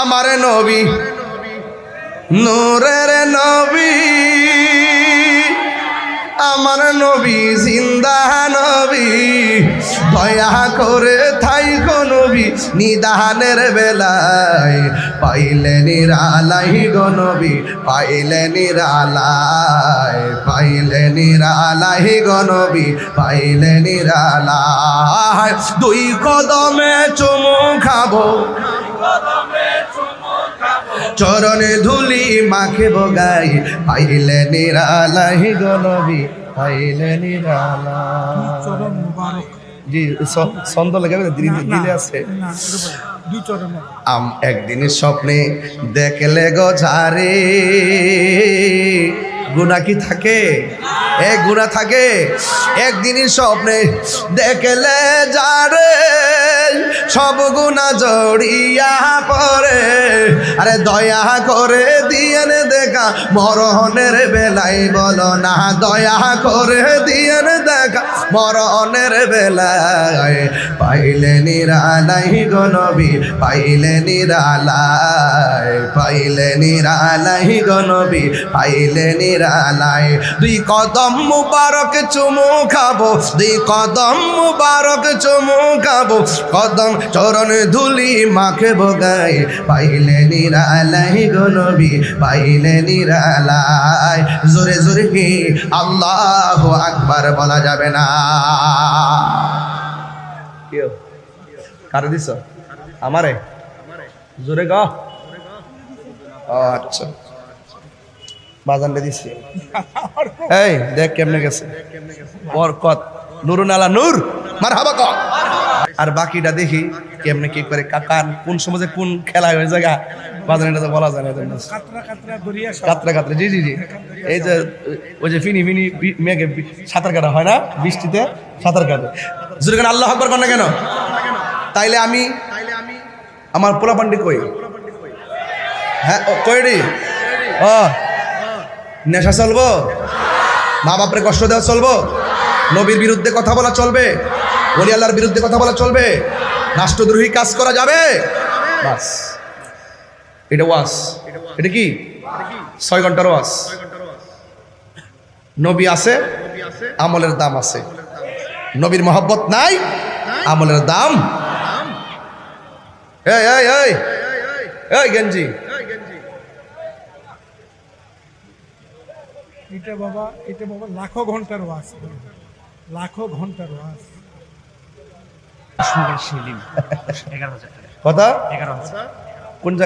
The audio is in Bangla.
আমার নবী নূরের নবী, আমার নবী জিন্দা নবী, দয়া করে থাইকো নবী নিদানের বেলায়, পাইলে নিরালাই গো নবী, পাইলে নিরালাই, পাইলে নিরালাই গো নবী, পাইলে নিরালাই। দুই কদমে চুমু খাবো, চরণে ধুলি মাখে বগাই, পাইলে নিরালাই গো নবী, পাইলে নিরালাই। জি ছন্দ লেগে দিলে আছে। একদিনের স্বপ্নে দেখলে গো ঝারে, গুনাহ কি থাকে? গুনাহ থাকে। একদিনের স্বপ্নে দেখলে যারে, সব গুনাহ জড়িয়া পড়ে, আরে দয়া করে দিয়েন দেখা মরণের বেলায়, বলো না দয়া করে দিয়েন দেখা মরণের বেলায়, পাইলে নিরালাই গো নবী, পাইলে নিরালাই, পাইলে নিরালাই গো নবী, পাইলে নিরালাই। দুই কদম মুবারক চুমু খাবো, দুই কদম মুবারক চুমু খাবো, কদম চরণ ধুলি মাখে বগাই, পাইলে নিরালাই গো নবী, পাইলে নিরালাই। জোরে জোরে কি আল্লাহু আকবার বলা যাবে না? কেউ কারে দিছ? আমারে জোরে গা। আচ্ছা বাজানটা দিছি। এই দেখ কেমনে গেছে বরকত, নুরুন আলা নূর, মারহাবা ক। আর বাকিটা দেখি কেমনে কি করে, কাকান কোন সমাজে কোন খেলা হয়ে জায়গা বাজান, এটা তো বলা যায় না। কাতরা কাতরা, জি জি জি। এই যে ওই যে ফিনি ফিনি মেঘে সাঁতার কাটা হয় না, বৃষ্টিতে সাঁতার কাটে। জোরে কেন আল্লাহু আকবার কর না কেন? তাইলে আমি আমার পোলাপান্ডি কই? হ্যাঁ কইডি নেশা চলবো? মা বাপরে কষ্ট দেওয়া চলবো? নবীর বিরুদ্ধে কথা বলা চলবে? ওলি আল্লাহর বিরুদ্ধে কথা বলা চলবে? রাষ্ট্রদ্রোহী কাজ করা যাবে? বাস এটা ওয়াজ। এটা কি 6 ঘন্টার ওয়াজ। নবী আছে, আমলের দাম আছে। নবীর মহব্বত নাই, আমলের দাম। এই এই এই এই গেঞ্জি, এটা বাবা লাখো ঘন্টার ওয়াজ, লাখো ঘন্টার ওয়াজ। কথা 11,000